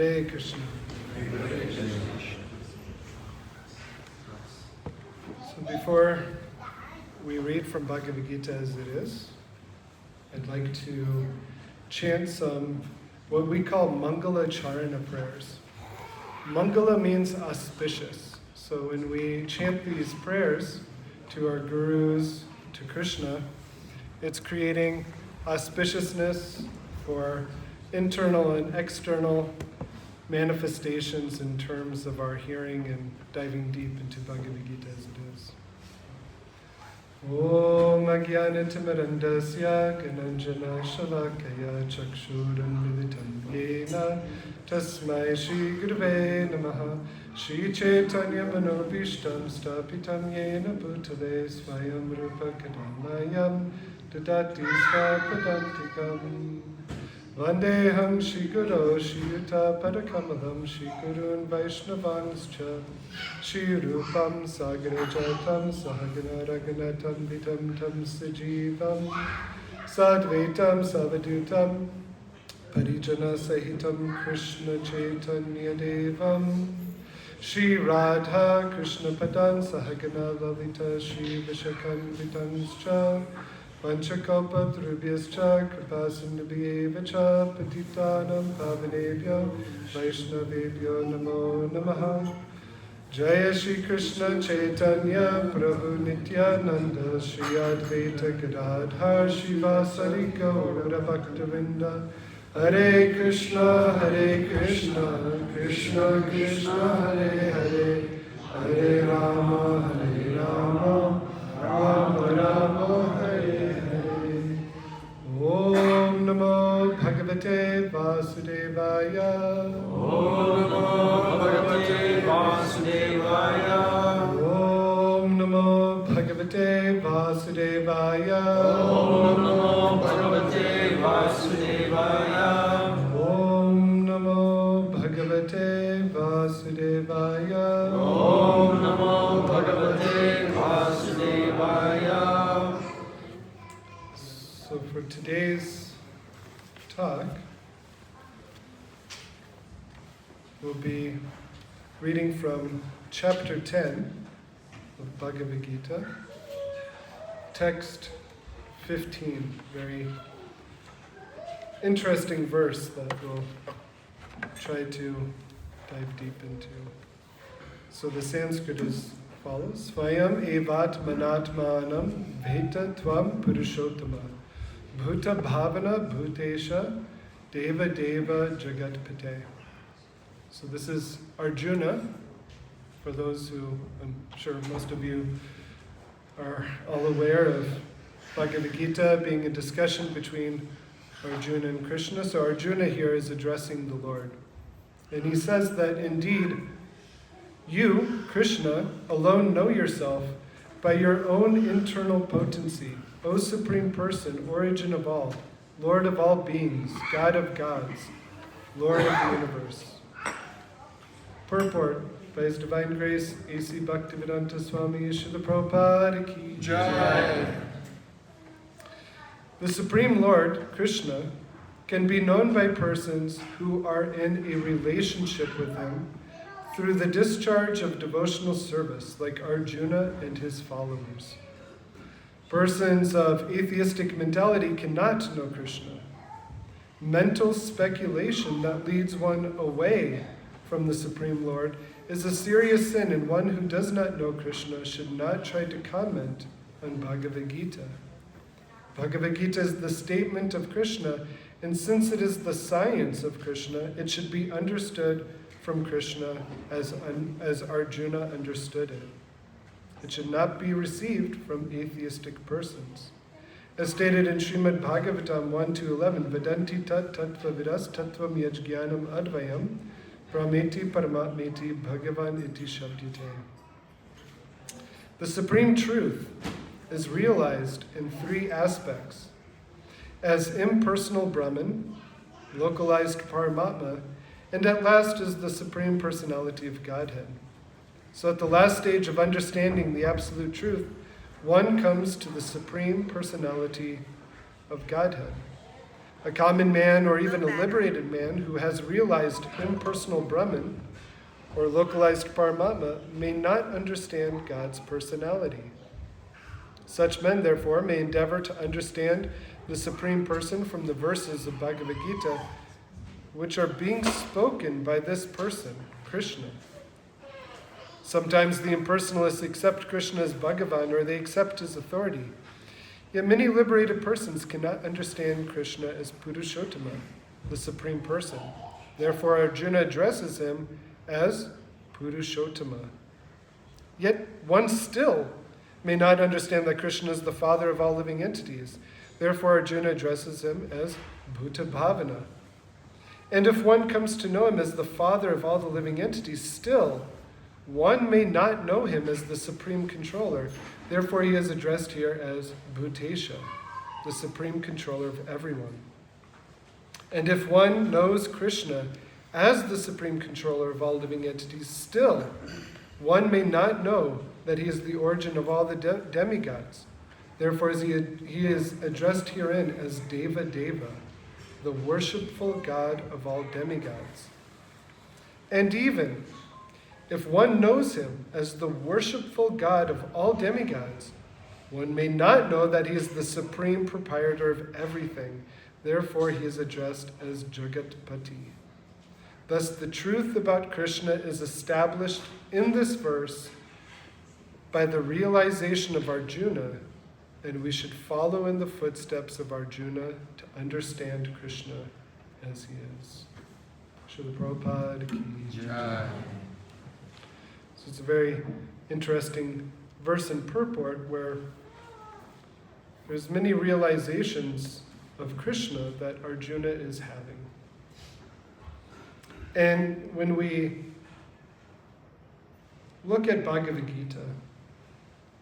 Hare Krishna. So before we read from Bhagavad Gita as it is, I'd like to chant some what we call Mangala Charana prayers. Mangala means auspicious. So when we chant these prayers to our gurus, to Krishna, it's creating auspiciousness for internal and external manifestations in terms of our hearing and diving deep into Bhagavad Gita as it is. Om Ajnanatimirandasya Gananjana Shalakaya Chakshuranmilitam Yena Tasmai Shri Gurave Namaha Shri Chaitanya Manobishtam Stapitam Yena Bhutale Swayam Rupa Kadamayam Dadati Svapadantikam Vandeham Shri Guru Shri Yuta Padakamalam Shri Gurun Vaishnavanscha Shri Rupam Sagarajatam Sahagana Raghunatam Vitam Tam Sajivam Sadvaitam Savadutam Parijana Sahitam Krishna Chaitanya Devam Shri Radha Krishna Padan Sahagana Lalita Shri Vishakam Vitanscha Panchakalpa Drubhyascha Kripasindubhyevacha Patitanam Pavanebhyo Vaishnavebhyo Namo Namaha Jaya Shri Krishna Chaitanya Prabhu Nityananda Shri Advaita Gadadhar Shivasari Gaura Bhaktavinda Hare Krishna Krishna Krishna Hare Hare Hare Rama Rama Rama Hare Hare Om Namo Bhagavate Vasudevaya Om Namo Bhagavate Vasudevaya Om Namo Bhagavate Vasudevaya Om Namo Bhagavate Vasudevaya Om Namo Bhagavate Vasudevaya Om Namo Bhagavate Vasudevaya. So for today's talk, we'll be reading from chapter 10 of Bhagavad Gita, text 15, very interesting verse that we'll try to dive deep into. So the Sanskrit is follows. Svayam evat manatmanam veta tvam purushottama bhuta bhavana bhutesha deva deva jagatpate. So this is Arjuna, for those who, I'm sure most of you are all aware of Bhagavad Gita being a discussion between Arjuna and Krishna. So Arjuna here is addressing the Lord. And he says that indeed, you, Krishna, alone know yourself by your own internal potency, O Supreme Person, origin of all, Lord of all beings, God of gods, Lord of the universe. Purport, by His Divine Grace, A.C. Bhaktivedanta Swami Srila Prabhupada Ki Jai. The Supreme Lord, Krishna, can be known by persons who are in a relationship with Him through the discharge of devotional service, like Arjuna and his followers. Persons of atheistic mentality cannot know Krishna. Mental speculation that leads one away from the Supreme Lord is a serious sin, and one who does not know Krishna should not try to comment on Bhagavad Gita. Bhagavad Gita is the statement of Krishna, and since it is the science of Krishna, it should be understood from Krishna as Arjuna understood it. It should not be received from atheistic persons. As stated in Srimad Bhagavatam 1-11, Vedanti tat tattva vidas tattvam yajnanam advayam brahmeti paramatmeti bhagavan iti shabdite. The supreme truth is realized in three aspects: as impersonal Brahman, localized Paramatma, and at last is the Supreme Personality of Godhead. So at the last stage of understanding the absolute truth, one comes to the Supreme Personality of Godhead. A common man or even a liberated man who has realized impersonal Brahman or localized Paramatma may not understand God's personality. Such men, therefore, may endeavor to understand the Supreme Person from the verses of Bhagavad Gita, which are being spoken by this person, Krishna. Sometimes the impersonalists accept Krishna as Bhagavan, or they accept his authority. Yet many liberated persons cannot understand Krishna as Purushottama, the Supreme Person. Therefore, Arjuna addresses him as Purushottama. Yet one still may not understand that Krishna is the father of all living entities. Therefore, Arjuna addresses him as Bhuta Bhavana. And if one comes to know him as the father of all the living entities, still one may not know him as the supreme controller. Therefore, he is addressed here as Bhutesha, the supreme controller of everyone. And if one knows Krishna as the supreme controller of all living entities, still one may not know that he is the origin of all the demigods. Therefore, he is addressed herein as Deva Deva, the worshipful God of all demigods. And even if one knows him as the worshipful God of all demigods, one may not know that he is the supreme proprietor of everything. Therefore, he is addressed as Jagatpati. Thus, the truth about Krishna is established in this verse by the realization of Arjuna, and we should follow in the footsteps of Arjuna to understand Krishna as he is. Srila Prabhupada ki jai. So it's a very interesting verse and purport where there's many realizations of Krishna that Arjuna is having. And when we look at Bhagavad Gita,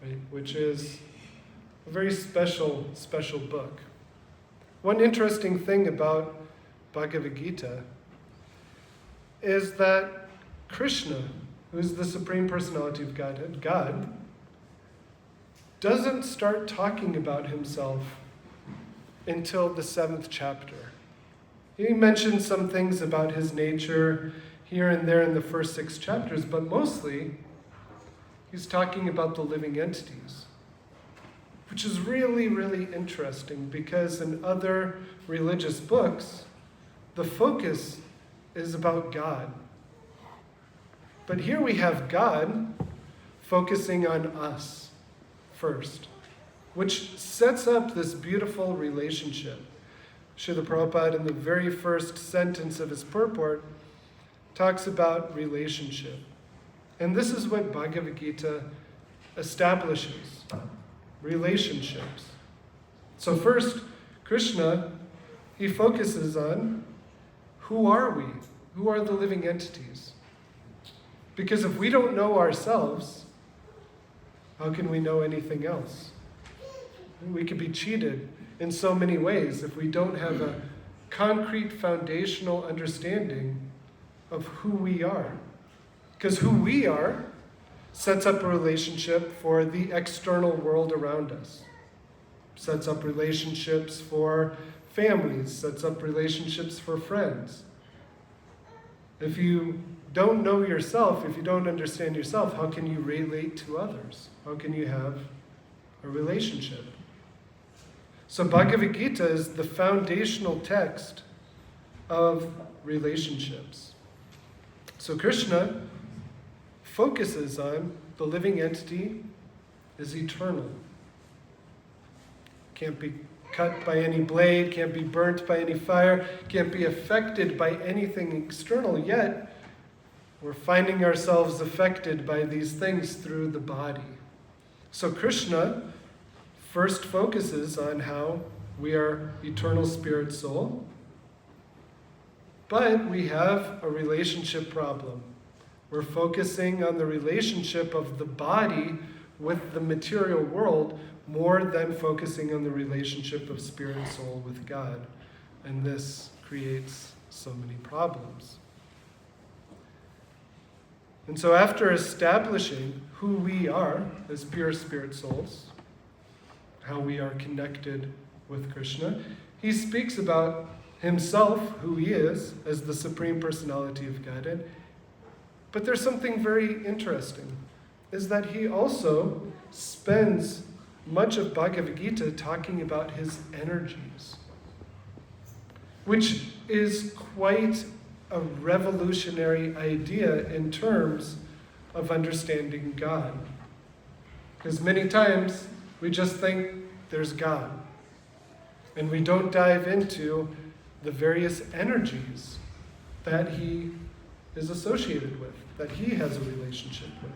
right, which is a very special book, one interesting thing about Bhagavad Gita is that Krishna, who is the Supreme Personality of Godhead, God, doesn't start talking about himself until the 7th chapter. He mentions some things about his nature here and there in the first 6 chapters, but mostly he's talking about the living entities, which is really, really interesting because in other religious books, the focus is about God. But here we have God focusing on us first, which sets up this beautiful relationship. Srila Prabhupada, in the very first sentence of his purport, talks about relationship. And this is what Bhagavad Gita establishes, relationships. So first, Krishna, he focuses on who are we? Who are the living entities? Because if we don't know ourselves, how can we know anything else? We could be cheated in so many ways if we don't have a concrete foundational understanding of who we are. Because who we are sets up a relationship for the external world around us. Sets up relationships for families, sets up relationships for friends. If you don't know yourself, if you don't understand yourself, how can you relate to others? How can you have a relationship? So Bhagavad Gita is the foundational text of relationships. So Krishna focuses on the living entity is eternal. Can't be cut by any blade, can't be burnt by any fire, can't be affected by anything external, yet we're finding ourselves affected by these things through the body. So Krishna first focuses on how we are eternal spirit soul, but we have a relationship problem. We're focusing on the relationship of the body with the material world more than focusing on the relationship of spirit and soul with God. And this creates so many problems. And so after establishing who we are as pure spirit souls, how we are connected with Krishna, he speaks about himself, who he is, as the Supreme Personality of Godhead. But there's something very interesting, is that he also spends much of Bhagavad Gita talking about his energies, which is quite a revolutionary idea in terms of understanding God. Because many times we just think there's God, and we don't dive into the various energies that he is associated with, that he has a relationship with.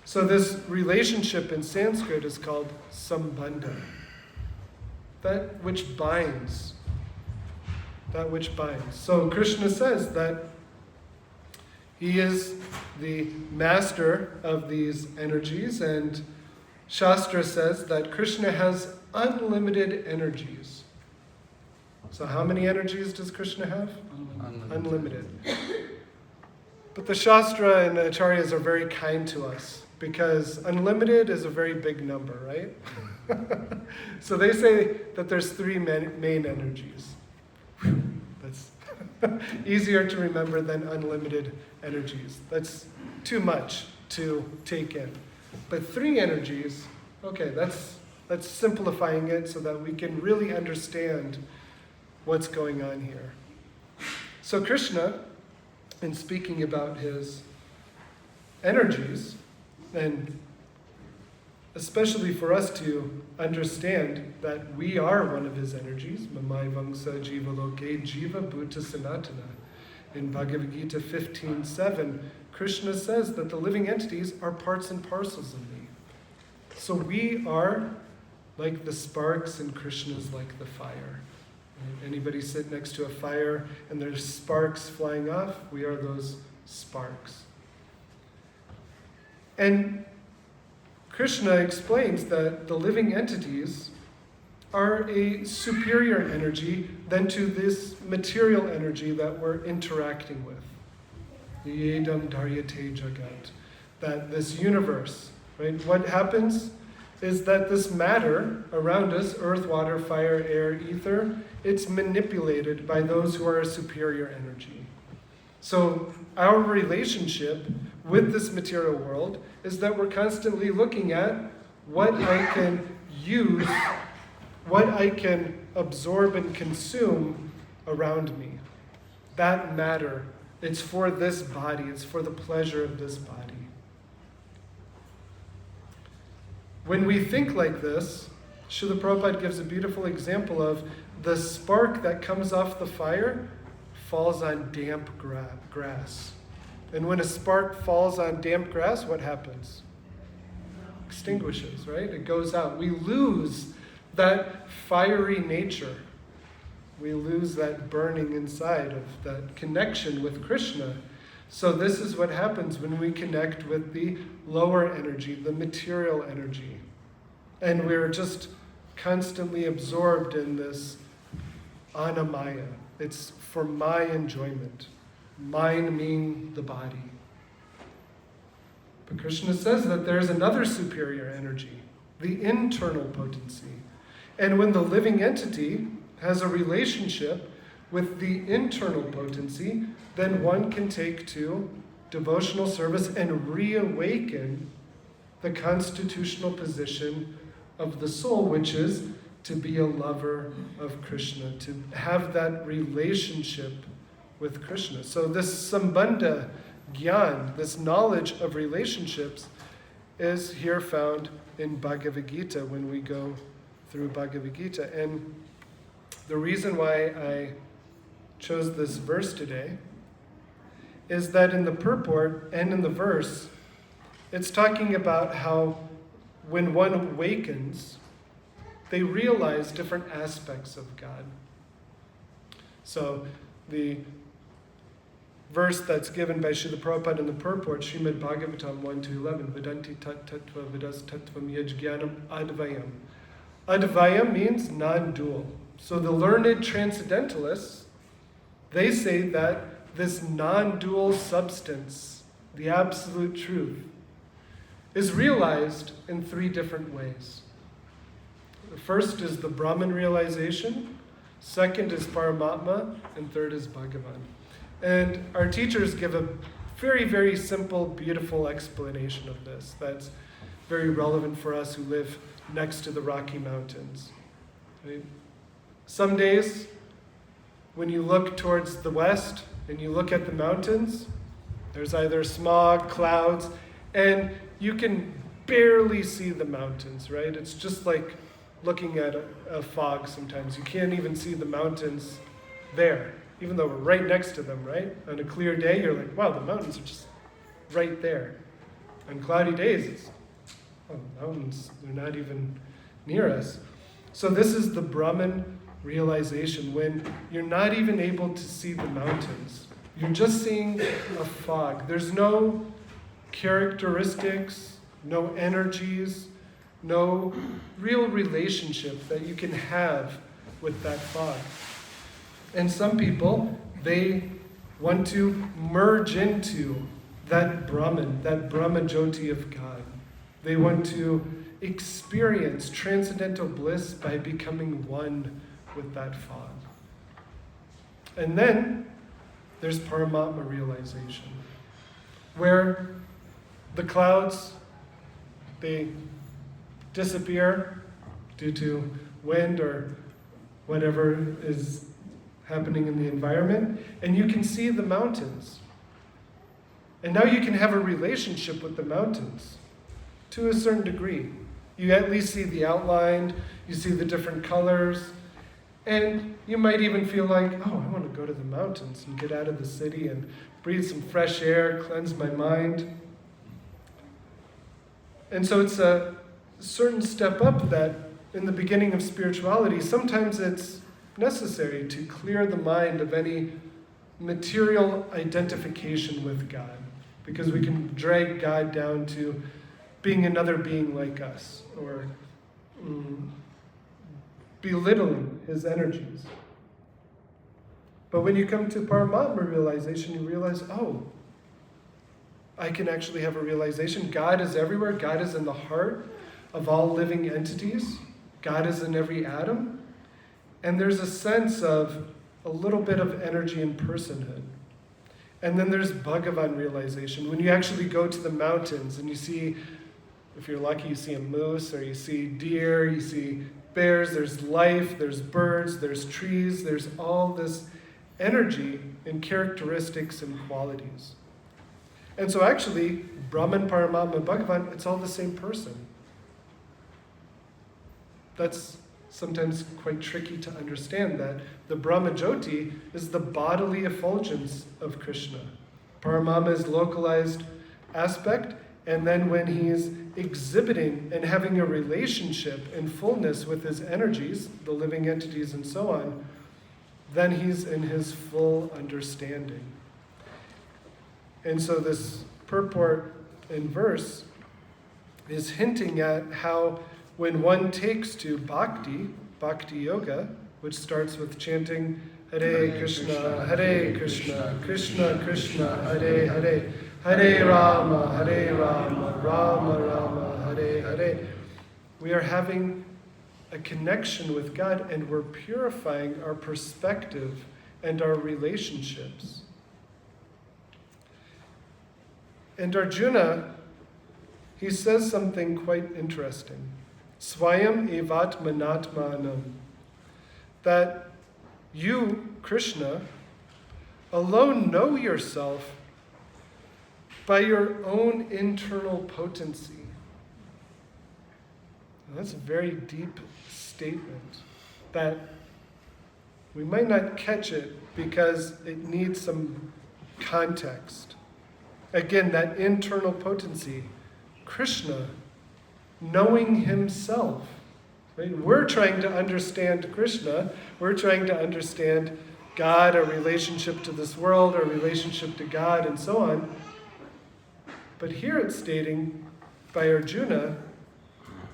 So this relationship in Sanskrit is called sambandha, that which binds. That which binds. So Krishna says that he is the master of these energies, and Shastra says that Krishna has unlimited energies. So how many energies does Krishna have? Unlimited. But the Shastra and the Acharyas are very kind to us, because unlimited is a very big number, right? So they say that there's three main energies. That's easier to remember than unlimited energies. That's too much to take in. But three energies, okay, that's simplifying it so that we can really understand what's going on here. So Krishna, in speaking about his energies, and especially for us to understand that we are one of his energies, Mamai Vamsa Jiva Loke Jiva Bhuta Sanatana. In Bhagavad Gita 15:7, Krishna says that the living entities are parts and parcels of me. So we are like the sparks and Krishna is like the fire. Anybody sit next to a fire and there's sparks flying off? We are those sparks. And Krishna explains that the living entities are a superior energy than to this material energy that we're interacting with. Yedam dharyate jagat. That this universe, right? What happens is that this matter around us, earth, water, fire, air, ether, it's manipulated by those who are a superior energy. So our relationship with this material world is that we're constantly looking at what I can use, what I can absorb and consume around me. That matter, it's for this body, it's for the pleasure of this body. When we think like this, Srila Prabhupada gives a beautiful example of the spark that comes off the fire falls on damp grass. And when a spark falls on damp grass, what happens? Extinguishes, right? It goes out. We lose that fiery nature. We lose that burning inside of that connection with Krishna. So this is what happens when we connect with the lower energy, the material energy. And we're just constantly absorbed in this anamaya. It's for my enjoyment. Mine meaning the body. But Krishna says that there's another superior energy, the internal potency. And when the living entity has a relationship with the internal potency, then one can take to devotional service and reawaken the constitutional position of the soul, which is to be a lover of Krishna, to have that relationship with Krishna. So this sambandha gyan, this knowledge of relationships, is here found in Bhagavad Gita when we go through Bhagavad Gita. And the reason why I chose this verse today is that in the purport and in the verse, it's talking about how when one awakens, they realize different aspects of God. So the verse that's given by Srila Prabhupada in the purport, Srimad Bhagavatam 1-11, Vedanti tat tattva vidas tattvam yajnanam advayam. Advayam means non-dual. So the learned transcendentalists, they say that this non-dual substance, the absolute truth, is realized in three different ways. The first is the Brahman realization, second is Paramatma, and third is Bhagavan. And our teachers give a very, very simple, beautiful explanation of this that's very relevant for us who live next to the Rocky Mountains. Right? Some days, when you look towards the west and you look at the mountains, there's either smog, clouds, and you can barely see the mountains, right? It's just like looking at a fog sometimes. You can't even see the mountains there, even though we're right next to them, right? On a clear day, you're like, wow, the mountains are just right there. On cloudy days, it's, oh, the mountains, they're not even near us. So this is the Brahman realization, when you're not even able to see the mountains. You're just seeing a fog. There's no characteristics, no energies, no real relationship that you can have with that fog. And some people, they want to merge into that Brahman, that Brahma Jyoti of God. They want to experience transcendental bliss by becoming one with that fog. And then there's Paramatma realization, where the clouds, they disappear due to wind or whatever is happening in the environment, and you can see the mountains. And now you can have a relationship with the mountains to a certain degree. You at least see the outline, you see the different colors, and you might even feel like, oh, I want to go to the mountains and get out of the city and breathe some fresh air, cleanse my mind. And so it's a certain step up that in the beginning of spirituality, sometimes it's necessary to clear the mind of any material identification with God, because we can drag God down to being another being like us, or belittling his energies. But when you come to Paramatma realization, you realize, oh, I can actually have a realization. God is everywhere. God is in the heart of all living entities. God is in every atom. And there's a sense of a little bit of energy and personhood. And then there's Bhagavan realization. When you actually go to the mountains and you see, if you're lucky, you see a moose, or you see deer, you see bears, there's life, there's birds, there's trees, there's all this energy and characteristics and qualities. And so actually, Brahman, Paramatma, Bhagavan, it's all the same person. That's sometimes quite tricky to understand, that the Brahma Jyoti is the bodily effulgence of Krishna. Paramatma is localized aspect, and then when he's exhibiting and having a relationship in fullness with his energies, the living entities and so on, then he's in his full understanding. And so this purport in verse is hinting at how when one takes to bhakti yoga, which starts with chanting Hare Krishna, Krishna Krishna, Hare Hare, Hare Rama, Rama Rama, Hare Hare. We are having a connection with God, and we're purifying our perspective and our relationships. And Arjuna, he says something quite interesting. Swayam evat manatmanam. That you, Krishna, alone know yourself by your own internal potency. Now, that's a very deep statement that we might not catch it because it needs some context. Again, that internal potency, Krishna knowing himself. Right? We're trying to understand Krishna. We're trying to understand God, our relationship to this world, our relationship to God, and so on. But here it's stating by Arjuna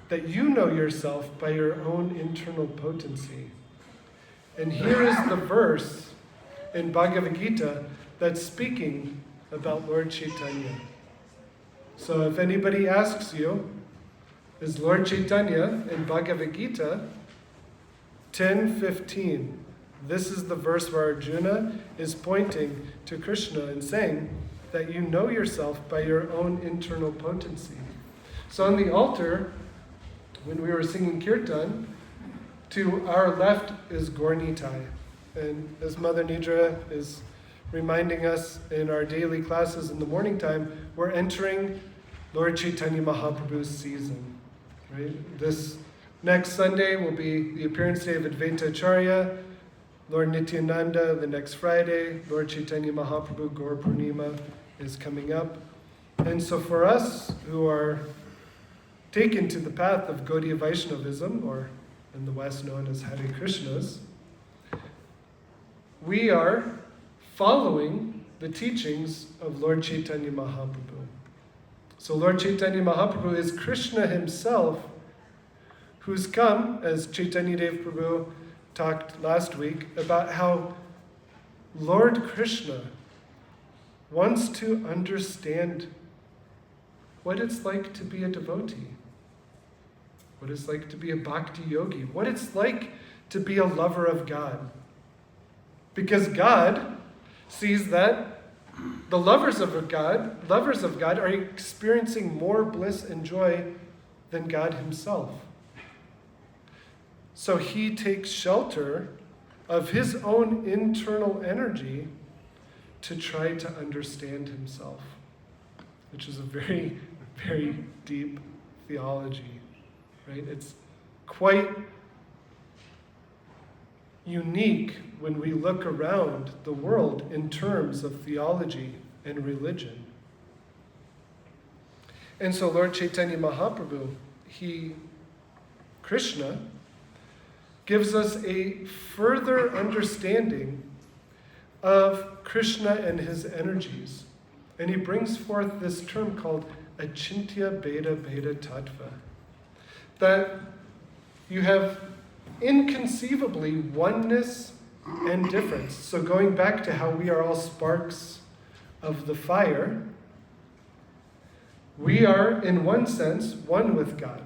that you know yourself by your own internal potency. And here is the verse in Bhagavad Gita that's speaking about Lord Chaitanya. So if anybody asks you, is Lord Chaitanya in Bhagavad Gita 10:15. This is the verse where Arjuna is pointing to Krishna and saying that you know yourself by your own internal potency. So on the altar, when we were singing Kirtan, to our left is Gaur-Nitai. And as Mother Nidra is reminding us in our daily classes in the morning time, we're entering Lord Chaitanya Mahaprabhu's season. Right? This next Sunday will be the appearance day of Advaita Acharya, Lord Nityananda the next Friday, Lord Chaitanya Mahaprabhu Gaur Purnima is coming up. And so for us who are taken to the path of Gaudiya Vaishnavism, or in the West known as Hare Krishnas, we are following the teachings of Lord Chaitanya Mahaprabhu. So Lord Chaitanya Mahaprabhu is Krishna himself, who's come, as Chaitanya Dev Prabhu talked last week, about how Lord Krishna wants to understand what it's like to be a devotee, what it's like to be a bhakti yogi, what it's like to be a lover of God. Because God sees that the lovers of God are experiencing more bliss and joy than God himself. So he takes shelter of his own internal energy to try to understand himself, which is a very, very deep theology, right? It's quite unique when we look around the world in terms of theology and religion. And so Lord Chaitanya Mahaprabhu, Krishna, gives us a further understanding of Krishna and his energies. And he brings forth this term called Achintya Bheda Bheda Tattva. That you have inconceivably oneness and difference. So going back to how we are all sparks of the fire, we are, in one sense, one with God,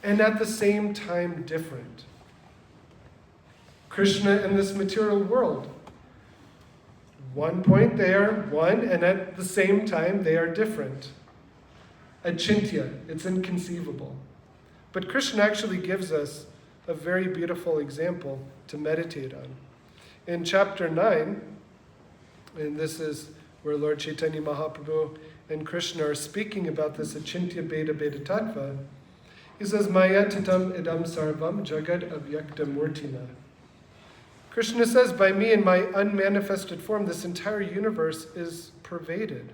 and at the same time different. Krishna in this material world, one point they are one, and at the same time they are different. Achintya, it's inconceivable. But Krishna actually gives us a very beautiful example to meditate on. In chapter 9, and this is where Lord Chaitanya Mahaprabhu and Krishna are speaking about this Achintya Bheda Bheda Tattva, he says, Maya titam idam sarvam jagad avyakta murtina. Krishna says, by me in my unmanifested form, this entire universe is pervaded.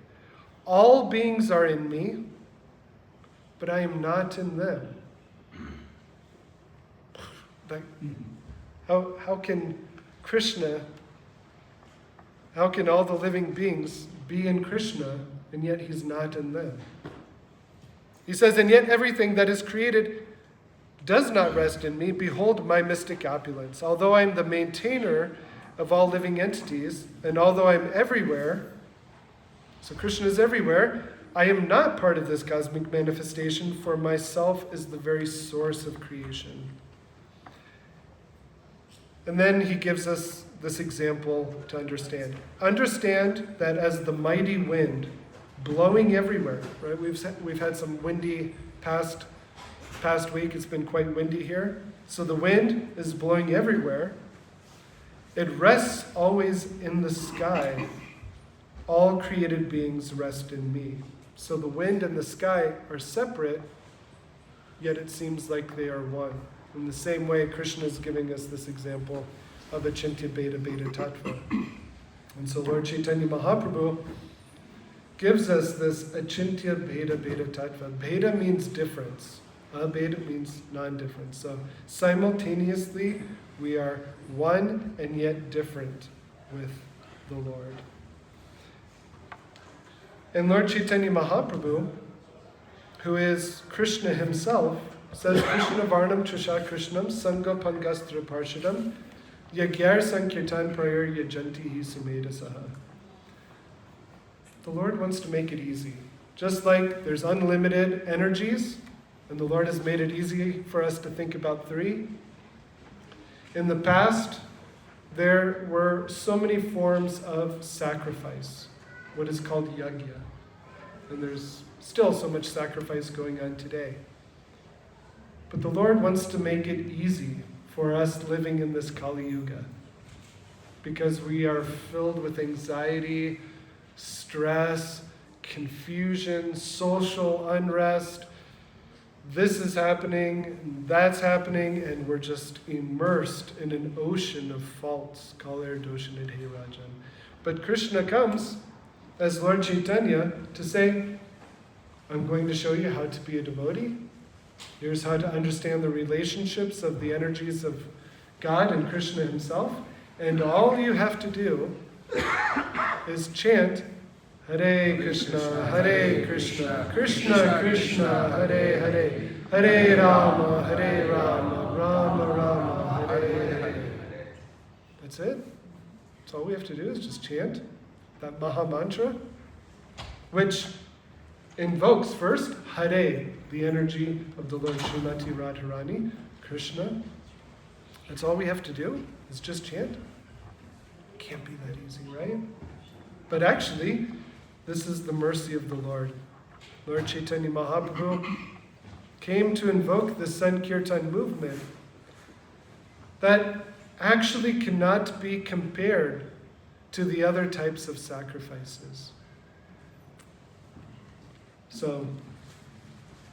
All beings are in me, but I am not in them. How can Krishna, how can all the living beings be in Krishna, and yet he's not in them? He says, and yet everything that is created does not rest in me. Behold my mystic opulence. Although I am the maintainer of all living entities, and although I am everywhere, so Krishna is everywhere, I am not part of this cosmic manifestation, for myself is the very source of creation. And then he gives us this example to understand. Understand that as the mighty wind blowing everywhere, right? We've had some windy past week. It's been quite windy here. So the wind is blowing everywhere. It rests always in the sky. All created beings rest in me. So the wind and the sky are separate, yet it seems like they are one. In the same way, Krishna is giving us this example of Achintya Bheda Bheda Tattva. And so Lord Chaitanya Mahaprabhu gives us this Achintya Bheda Bheda Tattva. Bheda means difference. Abheda means non-difference. So simultaneously, we are one and yet different with the Lord. And Lord Chaitanya Mahaprabhu, who is Krishna himself, says, Krishna Varnam Trisha Krishnam Sangha Pangastra Parshadam Yagyar Sankirtan Prayer Yajanti Hi Sumedasaha. The Lord wants to make it easy. Just like there's unlimited energies, And the Lord has made it easy for us to think about 3. In the past, there were so many forms of sacrifice, what is called yajna. And there's still so much sacrifice going on today. But the Lord wants to make it easy for us living in this Kali Yuga, because we are filled with anxiety, stress, confusion, social unrest. This is happening, that's happening, and we're just immersed in an ocean of faults. Kaler dosha nidhe rajan. But Krishna comes as Lord Chaitanya to say, I'm going to show you how to be a devotee. Here's how to understand the relationships of the energies of God and Krishna himself. And all you have to do is chant Hare Krishna, Krishna Krishna, Hare Hare, Hare Rama, Rama Rama, Hare Hare. That's it. That's all we have to do is just chant that Maha Mantra, which invokes first Hare, the energy of the Lord Srimati Radharani, Krishna. That's all we have to do is just chant. Can't be that easy, right? But actually, this is the mercy of the Lord. Lord Chaitanya Mahaprabhu came to invoke the Sankirtan movement that actually cannot be compared to the other types of sacrifices. So,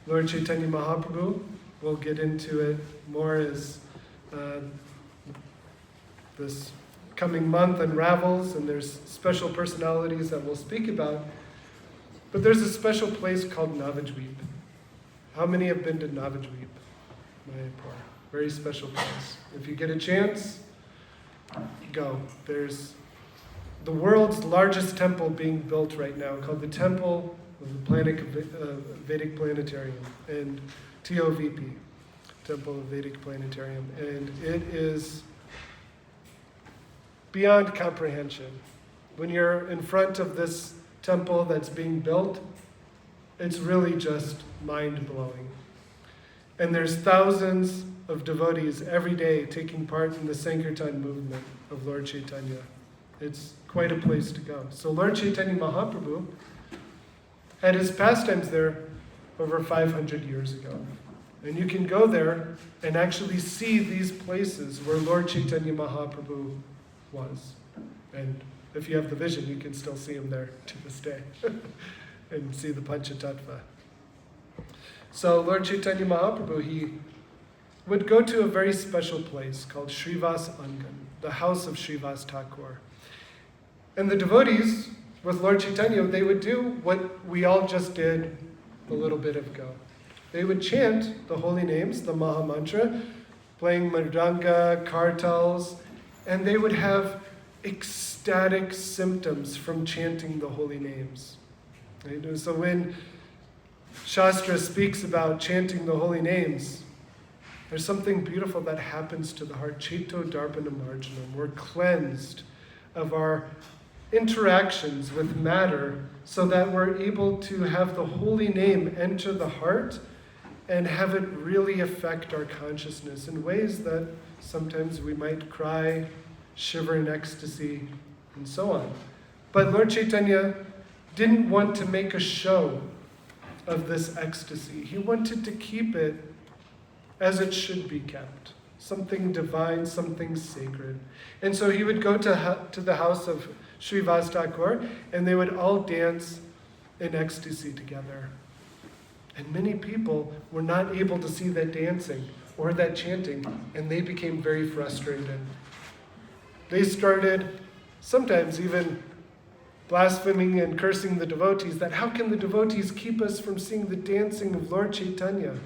Lord Chaitanya Mahaprabhu, we'll get into it more as this coming month unravels, and there's special personalities that we'll speak about. But there's a special place called Navadvip. How many have been to Navadvip? Mayapur. Very special place. If you get a chance, go. There's the world's largest temple being built right now, called the Temple of the Vedic Planetarium, and TOVP, Temple of Vedic Planetarium. And it is beyond comprehension. When you're in front of this temple that's being built, it's really just mind-blowing. And there's thousands of devotees every day taking part in the Sankirtan movement of Lord Chaitanya. It's quite a place to go. So Lord Chaitanya Mahaprabhu had his pastimes there over 500 years ago. And you can go there and actually see these places where Lord Chaitanya Mahaprabhu was. And if you have the vision, you can still see him there to this day and see the Panchatattva. So Lord Chaitanya Mahaprabhu, he would go to a very special place called Srivas Angan, the house of Srivas Thakur. And the devotees with Lord Chaitanya, they would do what we all just did a little bit ago. They would chant the holy names, the Maha Mantra, playing mridanga, kartals, and they would have ecstatic symptoms from chanting the holy names. Right? So when Shastra speaks about chanting the holy names, there's something beautiful that happens to the heart. Cheto darpana marjanam. We're cleansed of our interactions with matter so that we're able to have the holy name enter the heart and have it really affect our consciousness in ways that sometimes we might cry, shiver in ecstasy, and so on. But Lord Chaitanya didn't want to make a show of this ecstasy. He wanted to keep it as it should be kept. Something divine, something sacred. And so he would go to the house of Srivas Thakur, and they would all dance in ecstasy together. And many people were not able to see that dancing or that chanting, and they became very frustrated. They started sometimes even blaspheming and cursing the devotees, that how can the devotees keep us from seeing the dancing of Lord Chaitanya?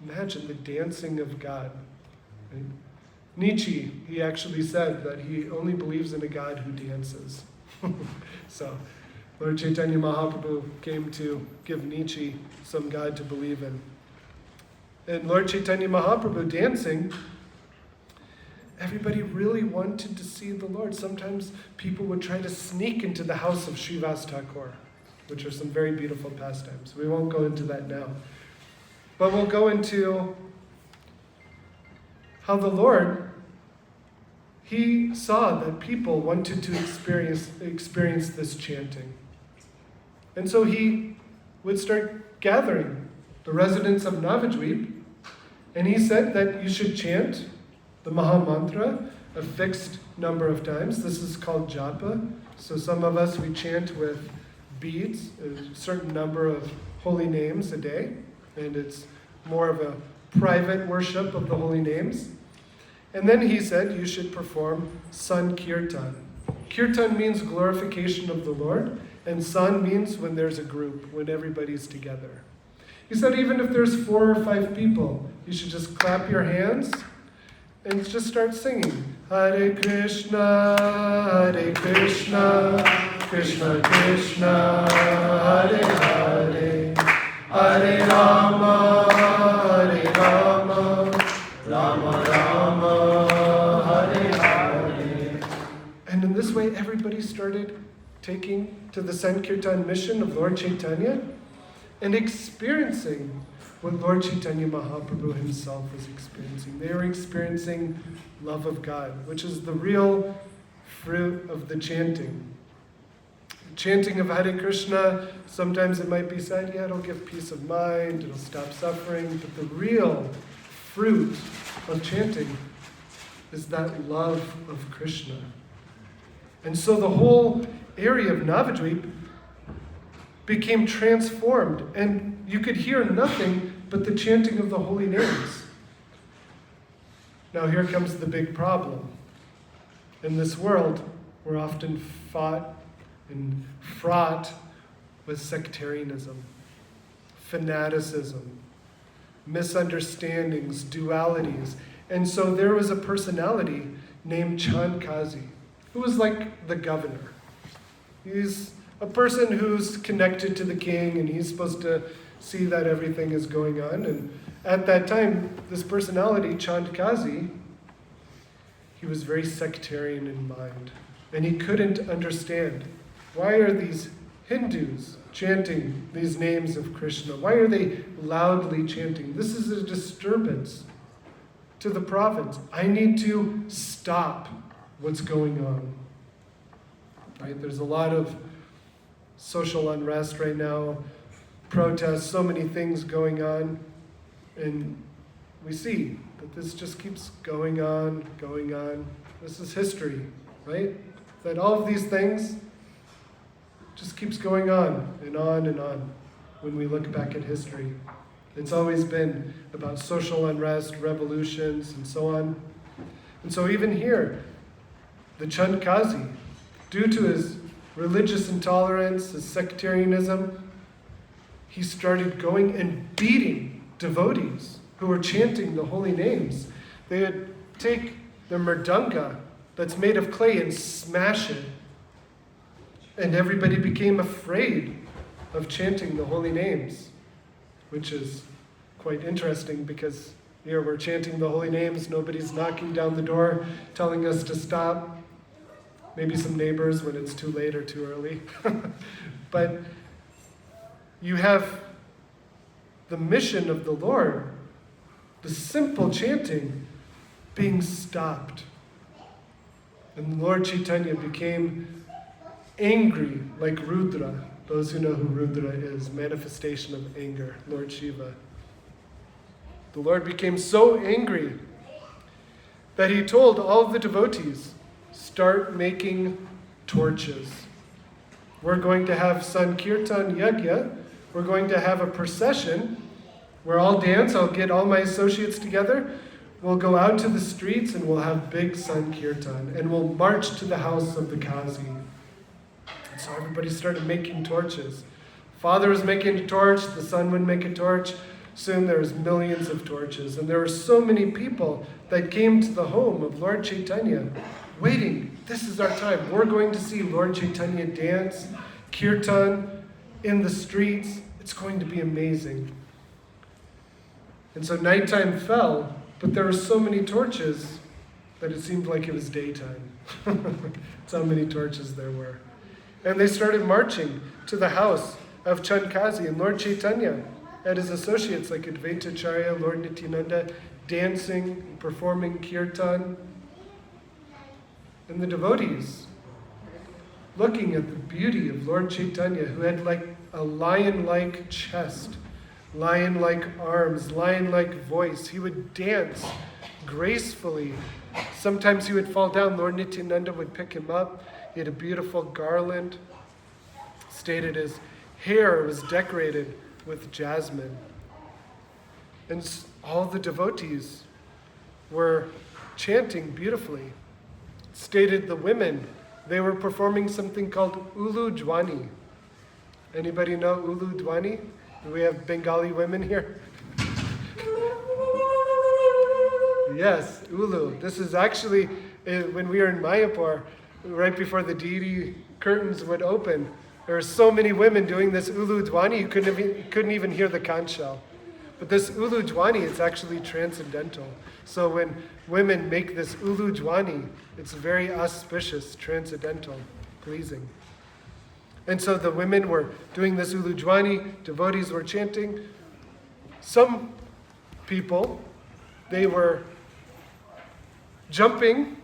Imagine the dancing of God. Right? Nietzsche, he actually said that he only believes in a God who dances. So Lord Chaitanya Mahaprabhu came to give Nietzsche some God to believe in. And Lord Chaitanya Mahaprabhu dancing, everybody really wanted to see the Lord. Sometimes people would try to sneak into the house of Srivas Thakur, which are some very beautiful pastimes. We won't go into that now. But we'll go into how the Lord, he saw that people wanted to experience this chanting. And so he would start gathering the residents of Navadvip, and he said that you should chant the Maha Mantra a fixed number of times. This is called japa. So some of us, we chant with beads, a certain number of holy names a day, and it's more of a private worship of the holy names. And then he said you should perform Sankirtan. Kirtan means glorification of the Lord, and San means when there's a group, when everybody's together. He said even if there's 4 or 5 people, you should just clap your hands and just start singing. Hare Krishna, Krishna Krishna, Hare Hare, Hare Rama, Rama Rama, Hare Hare. And in this way, everybody started taking to the Sankirtan mission of Lord Chaitanya and experiencing what Lord Chaitanya Mahaprabhu himself was experiencing. They were experiencing love of God, which is the real fruit of the chanting. The chanting of Hare Krishna, sometimes it might be said, yeah, it'll give peace of mind, it'll stop suffering, but the real fruit of chanting is that love of Krishna. And so the whole area of Navadvip became transformed, and you could hear nothing but the chanting of the holy names. Now here comes the big problem. In this world, we're often fought and fraught with sectarianism, fanaticism, misunderstandings, dualities. And so there was a personality named Chand Kazi, who was like the governor. He's a person who's connected to the king, and he's supposed to see that everything is going on. And at that time, this personality, Chand Kazi, he was very sectarian in mind. And he couldn't understand, why are these Hindus chanting these names of Krishna? Why are they loudly chanting? This is a disturbance to the province. I need to stop what's going on. Right? There's a lot of social unrest right now, protests, so many things going on, and we see that this just keeps going on. This is history, right? That all of these things just keeps going on and on and on when we look back at history. It's always been about social unrest, revolutions, and so on. And so even here, the Chand Kazi, due to his religious intolerance, his sectarianism, he started going and beating devotees who were chanting the holy names. They would take the mridanga that's made of clay and smash it. And everybody became afraid of chanting the holy names, which is quite interesting because here we're chanting the holy names, nobody's knocking down the door telling us to stop. Maybe some neighbors when it's too late or too early. But you have the mission of the Lord, the simple chanting, being stopped. And Lord Chaitanya became angry like Rudra. Those who know who Rudra is, manifestation of anger, Lord Shiva. The Lord became so angry that he told all of the devotees, start making torches. We're going to have Sankirtan Yajna. We're going to have a procession where I'll dance. I'll get all my associates together. We'll go out to the streets and we'll have big Sankirtan. And we'll march to the house of the Kazi. And so everybody started making torches. Father was making a torch. The son would make a torch. Soon there was millions of torches. And there were so many people that came to the home of Lord Chaitanya waiting. This is our time. We're going to see Lord Chaitanya dance, kirtan, in the streets. It's going to be amazing. And so nighttime fell, but there were so many torches that it seemed like it was daytime. That's how many torches there were. And they started marching to the house of Chand Kazi and Lord Chaitanya. and his associates like Advaitacharya, Lord Nityananda, dancing, performing kirtan, and the devotees looking at the beauty of Lord Chaitanya, who had like a lion-like chest, lion-like arms, lion-like voice. He would dance gracefully. Sometimes he would fall down. Lord Nityananda would pick him up. He had a beautiful garland. Stated his hair was decorated with jasmine. And all the devotees were chanting beautifully. Stated the women, they were performing something called Ulu Dwani. Anybody know Ulu Dwani? Do we have Bengali women here? Yes, Ulu. This is actually, when we were in Mayapur, right before the deity curtains would open, there were so many women doing this Ulu Dwani, you couldn't even hear the conch shell. But this Ulu Dwani, it's actually transcendental. So when women make this Ulu Dwani, it's very auspicious, transcendental, pleasing. And so the women were doing this Ulu Dwani, devotees were chanting. Some people, they were jumping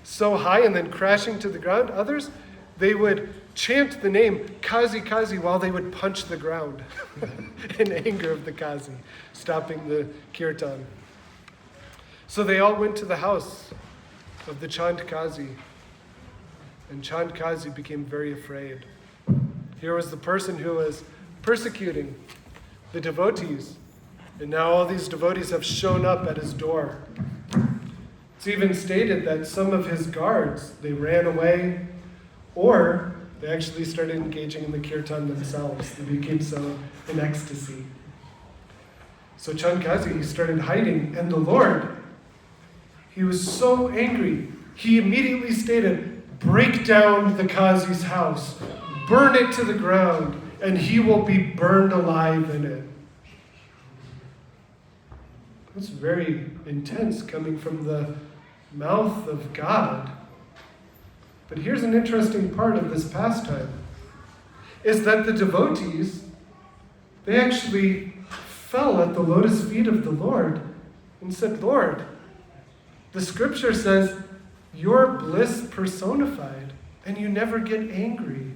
so high and then crashing to the ground. Others, they would chant the name Kazi Kazi while they would punch the ground in anger of the Kazi, stopping the kirtan. So they all went to the house of the Chand Kazi, and Chand Kazi became very afraid. Here was the person who was persecuting the devotees, and now all these devotees have shown up at his door. It's even stated that some of his guards, they ran away, or they actually started engaging in the kirtan themselves. They became so in ecstasy. So Chand Kazi, he started hiding, and the Lord, he was so angry. He immediately stated, break down the Kazi's house, burn it to the ground, and he will be burned alive in it. That's very intense coming from the mouth of God. But here's an interesting part of this pastime, is that the devotees, they actually fell at the lotus feet of the Lord and said, Lord, the scripture says you're bliss personified and you never get angry.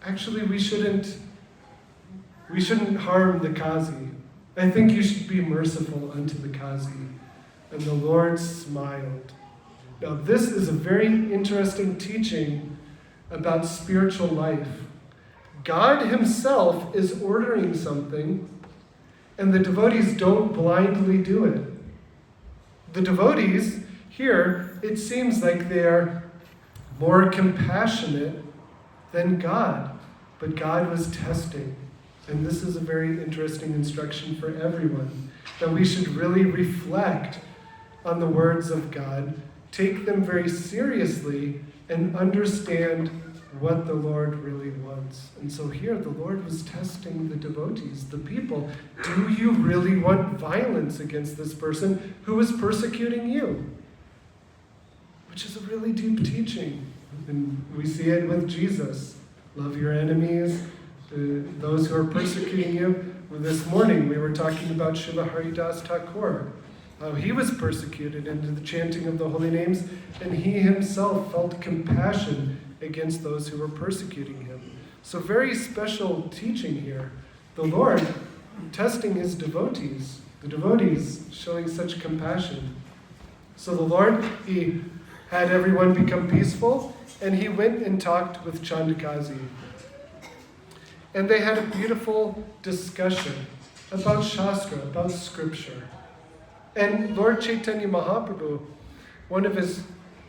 Actually, we shouldn't harm the Kazi. I think you should be merciful unto the Kazi. And the Lord smiled. Now, this is a very interesting teaching about spiritual life. God himself is ordering something, and the devotees don't blindly do it. The devotees here, it seems like they are more compassionate than God, but God was testing. And this is a very interesting instruction for everyone, that we should really reflect on the words of God, take them very seriously, and understand what the Lord really wants. And so here the Lord was testing the devotees, the people. Do you really want violence against this person who is persecuting you? Which is a really deep teaching. And we see it with Jesus. Love your enemies, those who are persecuting you. Well, this morning we were talking about Srila Haridas Thakur. He was persecuted into the chanting of the holy names, and he himself felt compassion against those who were persecuting him. So very special teaching here. The Lord testing his devotees, the devotees showing such compassion. So the Lord, he had everyone become peaceful, and he went and talked with Chandakazi. And they had a beautiful discussion about Shastra, about scripture. And Lord Chaitanya Mahaprabhu, one of his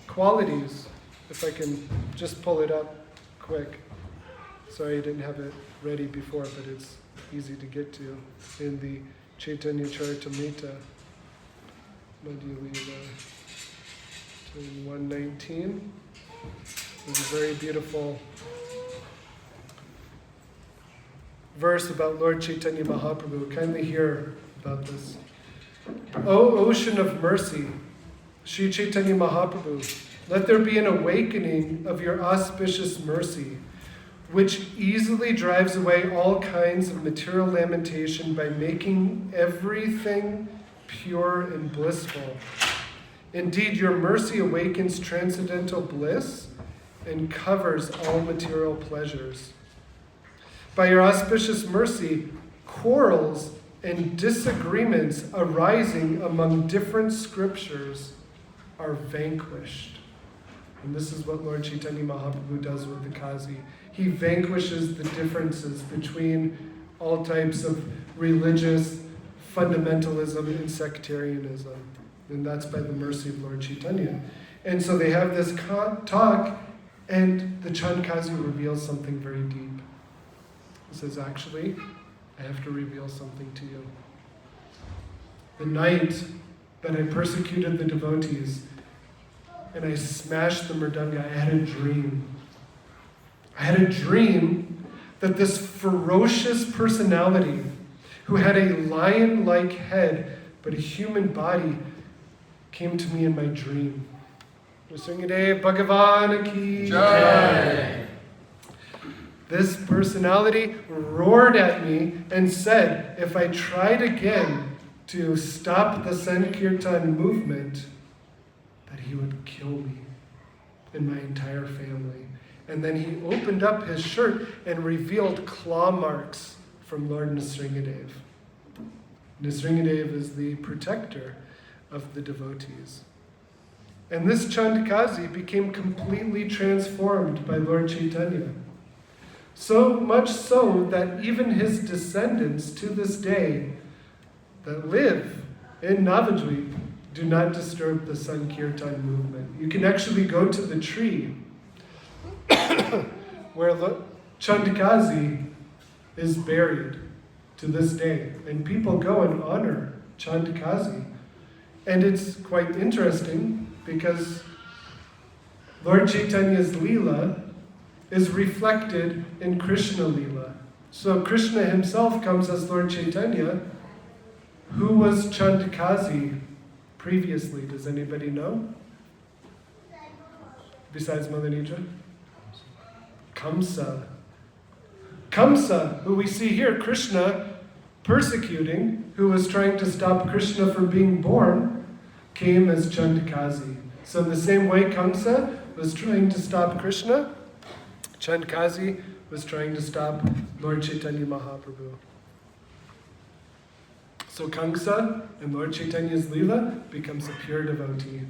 qualities, if I can just pull it up quick. Sorry I didn't have it ready before, but it's easy to get to in the Chaitanya Charitamrita, Madhya Leela, in 119. There's a very beautiful verse about Lord Chaitanya Mahaprabhu. Kindly hear about this. O ocean of mercy, Sri Chaitanya Mahaprabhu, let there be an awakening of your auspicious mercy. which easily drives away all kinds of material lamentation by making everything pure and blissful. Indeed, your mercy awakens transcendental bliss and covers all material pleasures. By your auspicious mercy, quarrels and disagreements arising among different scriptures are vanquished. And this is what Lord Chaitanya Mahaprabhu does with the Kazi. He vanquishes the differences between all types of religious fundamentalism and sectarianism. And that's by the mercy of Lord Chaitanya. And so they have this talk, and the Chand Kazi reveals something very deep. He says, actually, I have to reveal something to you. The night that I persecuted the devotees and I smashed the mridanga, I had a dream. I had a dream that this ferocious personality who had a lion-like head but a human body came to me in my dream. Nrsimhadev Bhagavan ki Jai. This personality roared at me and said, if I tried again to stop the Sankirtan movement, that he would kill me and my entire family. And then he opened up his shirt and revealed claw marks from Lord Nrsimhadev. Nrsimhadev is the protector of the devotees. And this Chand Kazi became completely transformed by Lord Chaitanya. So much so that even his descendants to this day that live in Navadvip do not disturb the Sankirtan movement. You can actually go to the tree where Chand Kazi is buried to this day. And people go and honor Chand Kazi. And it's quite interesting because Lord Chaitanya's Leela is reflected in Krishna Leela. So Krishna himself comes as Lord Chaitanya. Who was Chand Kazi previously? Does anybody know? Besides Mother Nidra? Kamsa. Kamsa, who we see here, Krishna persecuting, who was trying to stop Krishna from being born, came as Chand Kazi. So in the same way Kamsa was trying to stop Krishna, Chand Kazi was trying to stop Lord Chaitanya Mahaprabhu. So Kamsa and Lord Chaitanya's Leela becomes a pure devotee.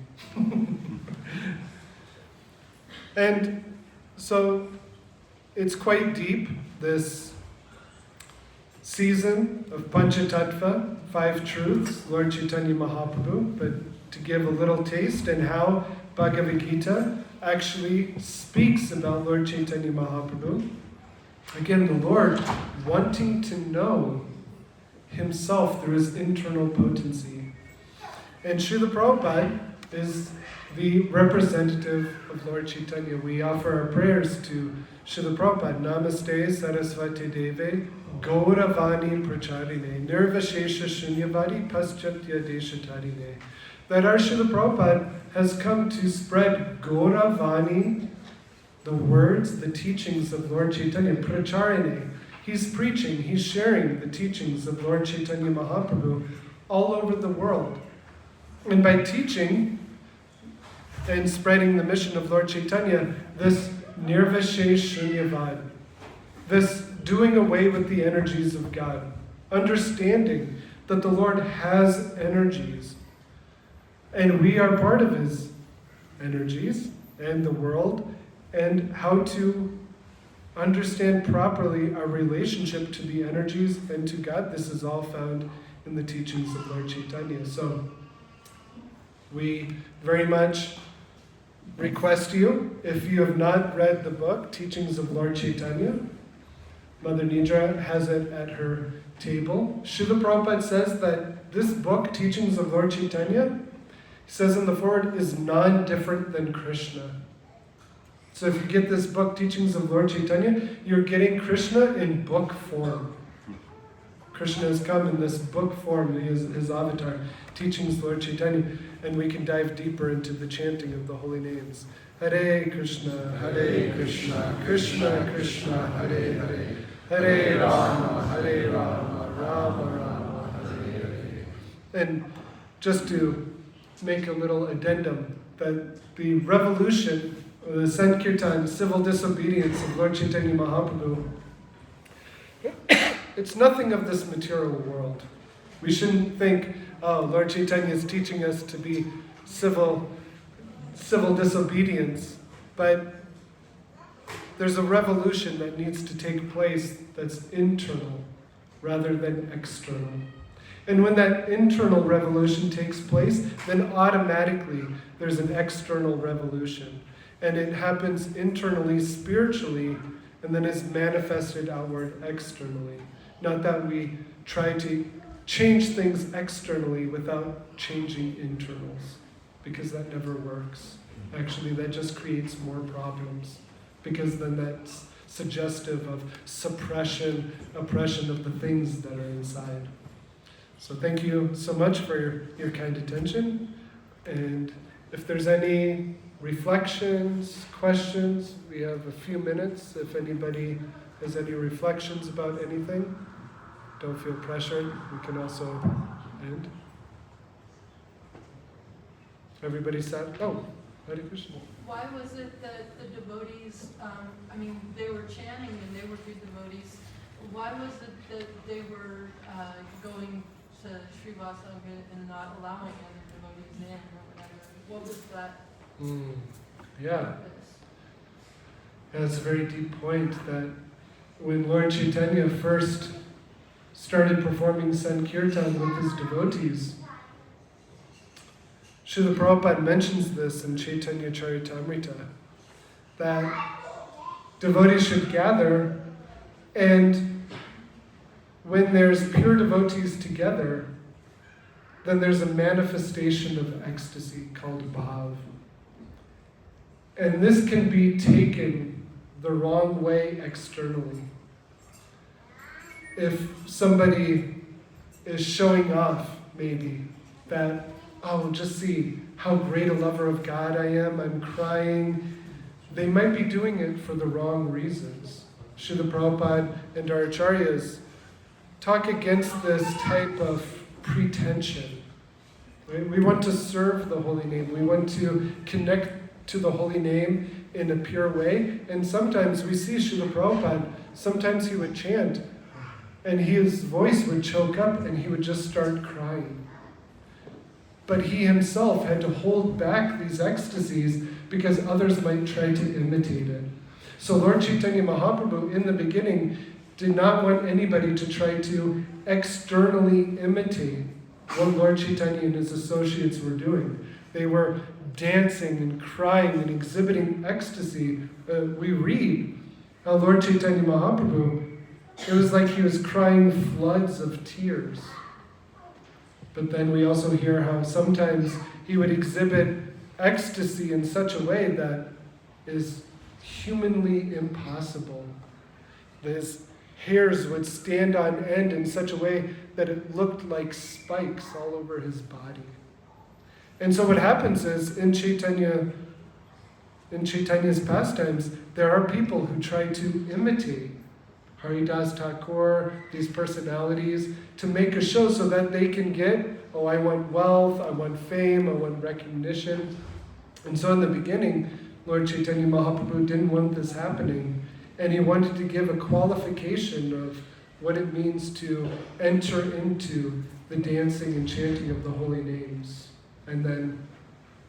And so it's quite deep, this season of Panchatattva, 5 truths, Lord Chaitanya Mahaprabhu, but to give a little taste and how Bhagavad Gita actually speaks about Lord Chaitanya Mahaprabhu. Again, the Lord wanting to know himself through his internal potency. And Srila Prabhupada is the representative of Lord Chaitanya. We offer our prayers to Srila Prabhupada. Namaste Saraswati Deve Gauravani Pracharine Nirvashesha Shunyavadi Paschatya Deshatarine. That our Srila Prabhupada has come to spread Gauravani, the words, the teachings of Lord Chaitanya, Pracharine. He's preaching, he's sharing the teachings of Lord Chaitanya Mahaprabhu all over the world. And by teaching and spreading the mission of Lord Chaitanya, this Nirvashesh Shunyavad, this doing away with the energies of God, understanding that the Lord has energies, and we are part of his energies and the world, and how to understand properly our relationship to the energies and to God. This is all found in the teachings of Lord Chaitanya. So we very much request you, if you have not read the book, Teachings of Lord Chaitanya, Mother Nidra has it at her table. Srila Prabhupada says that this book, Teachings of Lord Chaitanya, he says in the foreword, is non-different than Krishna. So if you get this book, Teachings of Lord Chaitanya, you're getting Krishna in book form. Krishna has come in this book form, his avatar, Teachings of Lord Chaitanya, and we can dive deeper into the chanting of the holy names Hare Krishna, Krishna Krishna, Hare Hare, Hare Rama, Rama Rama, Hare Hare. And just to make a little addendum, that the revolution, or the Sankirtan, civil disobedience of Lord Chaitanya Mahaprabhu, it's nothing of this material world. We shouldn't think, oh, Lord Chaitanya is teaching us to be civil disobedience, but there's a revolution that needs to take place that's internal rather than external. And when that internal revolution takes place, then automatically there's an external revolution. And it happens internally, spiritually, and then is manifested outward externally. Not that we try to change things externally without changing internals, because that never works. Actually, that just creates more problems, because then that's suggestive of suppression, oppression of the things that are inside. So thank you so much for your kind attention. And if there's any reflections, questions, we have a few minutes. If anybody has any reflections about anything, don't feel pressured. We can also end. Everybody sat? Oh, Hare Krishna. Why was it that the devotees, they were chanting and they were good devotees. Why was it that they were going to Srivastava and not allowing other devotees in or whatever? What was that? Yeah, that's a very deep point, that when Lord Chaitanya first started performing Sankirtan with his devotees, Srila Prabhupada mentions this in Chaitanya Charitamrita, that devotees should gather, and when there's pure devotees together, then there's a manifestation of ecstasy called bhav. And this can be taken the wrong way externally. If somebody is showing off, maybe, that, oh, just see how great a lover of God I am, I'm crying, they might be doing it for the wrong reasons. Srila Prabhupada and our acharyas talk against this type of pretension. Right? We want to serve the holy name. We want to connect to the holy name in a pure way. And sometimes we see Srila Prabhupada, sometimes he would chant, and his voice would choke up and he would just start crying. But he himself had to hold back these ecstasies because others might try to imitate it. So Lord Chaitanya Mahaprabhu, in the beginning, did not want anybody to try to externally imitate what Lord Chaitanya and his associates were doing. They were dancing and crying and exhibiting ecstasy. We read how Lord Chaitanya Mahaprabhu, it was like he was crying floods of tears. But then we also hear how sometimes he would exhibit ecstasy in such a way that is humanly impossible. His hairs would stand on end in such a way that it looked like spikes all over his body. And so what happens is, in Chaitanya's pastimes, there are people who try to imitate Haridas Thakur, these personalities, to make a show so that they can get, oh, I want wealth, I want fame, I want recognition. And so in the beginning, Lord Chaitanya Mahaprabhu didn't want this happening, and he wanted to give a qualification of what it means to enter into the dancing and chanting of the holy names. And then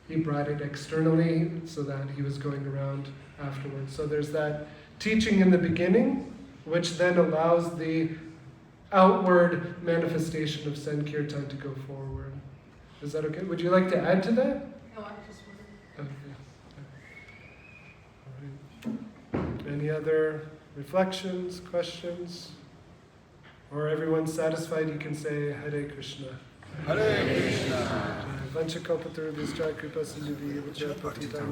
he brought it externally so that he was going around afterwards. So there's that teaching in the beginning, which then allows the outward manifestation of Sankirtan to go forward. Is that okay? Would you like to add to that? No, I just wanted. Okay. All right. Any other reflections, questions? Or everyone's satisfied, you can say Hare Krishna. Hare Krishna. Vanchakalpatarubhyascha kripa sindhubhya Srila Prabhupada